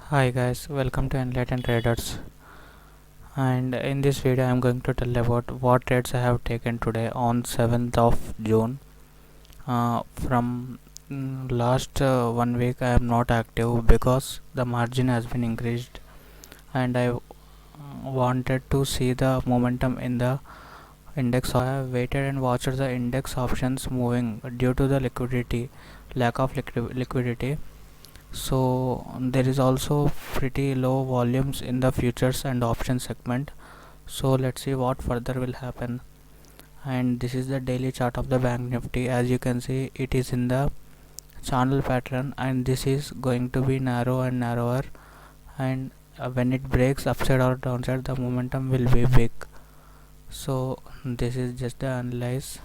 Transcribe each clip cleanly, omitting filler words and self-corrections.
Hi guys, welcome to Enlightened Traders. And in this video, I am going to tell about what trades I have taken today on 7th of June. From last 1 week, I am not active because the margin has been increased, and I wanted to see the momentum in the index. I have waited and watched the index options moving due to the lack of liquidity. So there is also pretty low volumes in the futures and option segment. So let's see what further will happen. And this is the daily chart of the bank nifty. As you can see, it is in the channel pattern, and this is going to be narrow and narrower, and when it breaks upside or downside, the momentum will be big. So this is just the analyze.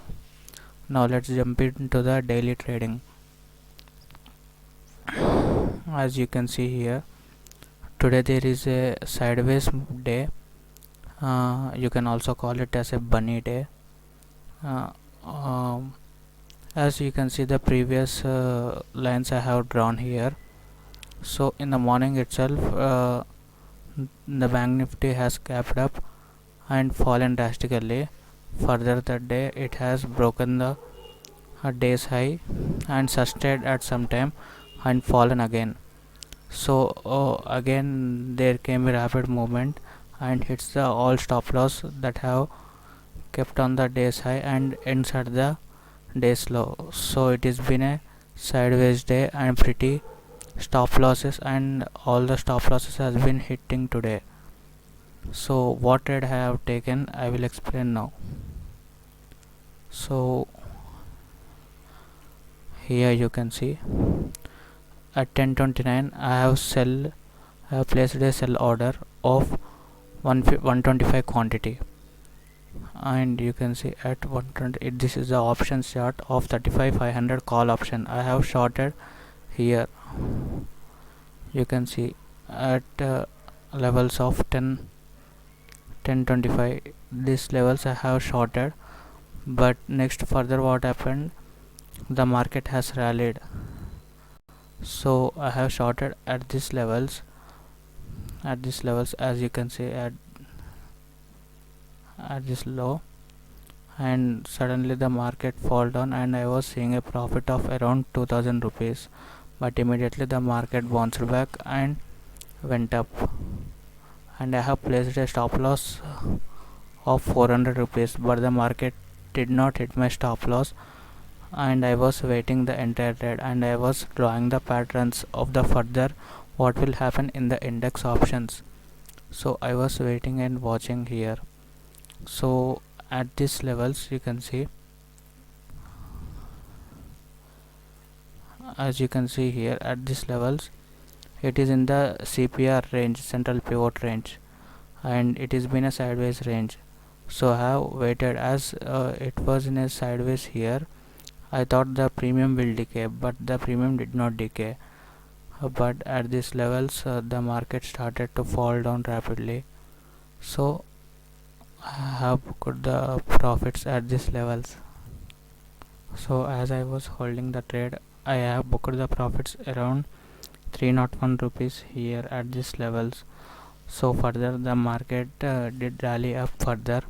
Now let's jump into the daily trading. As you can see here, today there is a sideways day. You can also call it as a bunny day. uh, um, as you can see the previous lines I have drawn here. So in the morning itself, the bank nifty has gapped up and fallen drastically. Further that day it has broken the day's high and sustained at some time and fallen again. So again there came a rapid movement and hits the all stop loss that have kept on the day's high and ends at the day's low. So it has been a sideways day and pretty stop losses, and all the stop losses has been hitting today. So what trade I have taken, I will explain now. So here you can see at 10:29 I have placed a sell order of 125 quantity, and you can see at 120 this is the option chart of 35,500 call option. I have shorted here. You can see at levels of 1025 these levels I have shorted, but next further what happened, the market has rallied, so I have shorted at these levels as you can see at this low, and suddenly the market fall down and I was seeing a profit of around 2000 rupees, but immediately the market bounced back and went up, and I have placed a stop loss of 400 rupees, but the market did not hit my stop loss, and I was waiting the entire trade, and I was drawing the patterns of the further what will happen in the index options. So I was waiting and watching here. So at these levels you can see, as you can see here at these levels, it is in the CPR range, central pivot range, and it has been a sideways range. So I have waited as it was in a sideways here. I thought the premium will decay, but the premium did not decay. But at these levels, the market started to fall down rapidly. So I have booked the profits at these levels. So as I was holding the trade, I have booked the profits around 301 rupees here at these levels. So further the market did rally up further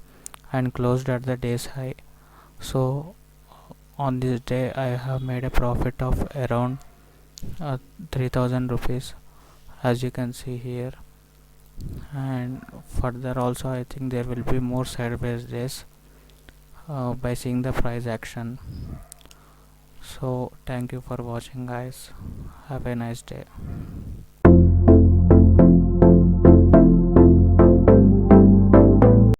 and closed at the day's high. So on this day I have made a profit of around 3000 rupees, as you can see here. And further also I think there will be more sideways days by seeing the price action. So thank you for watching guys, have a nice day.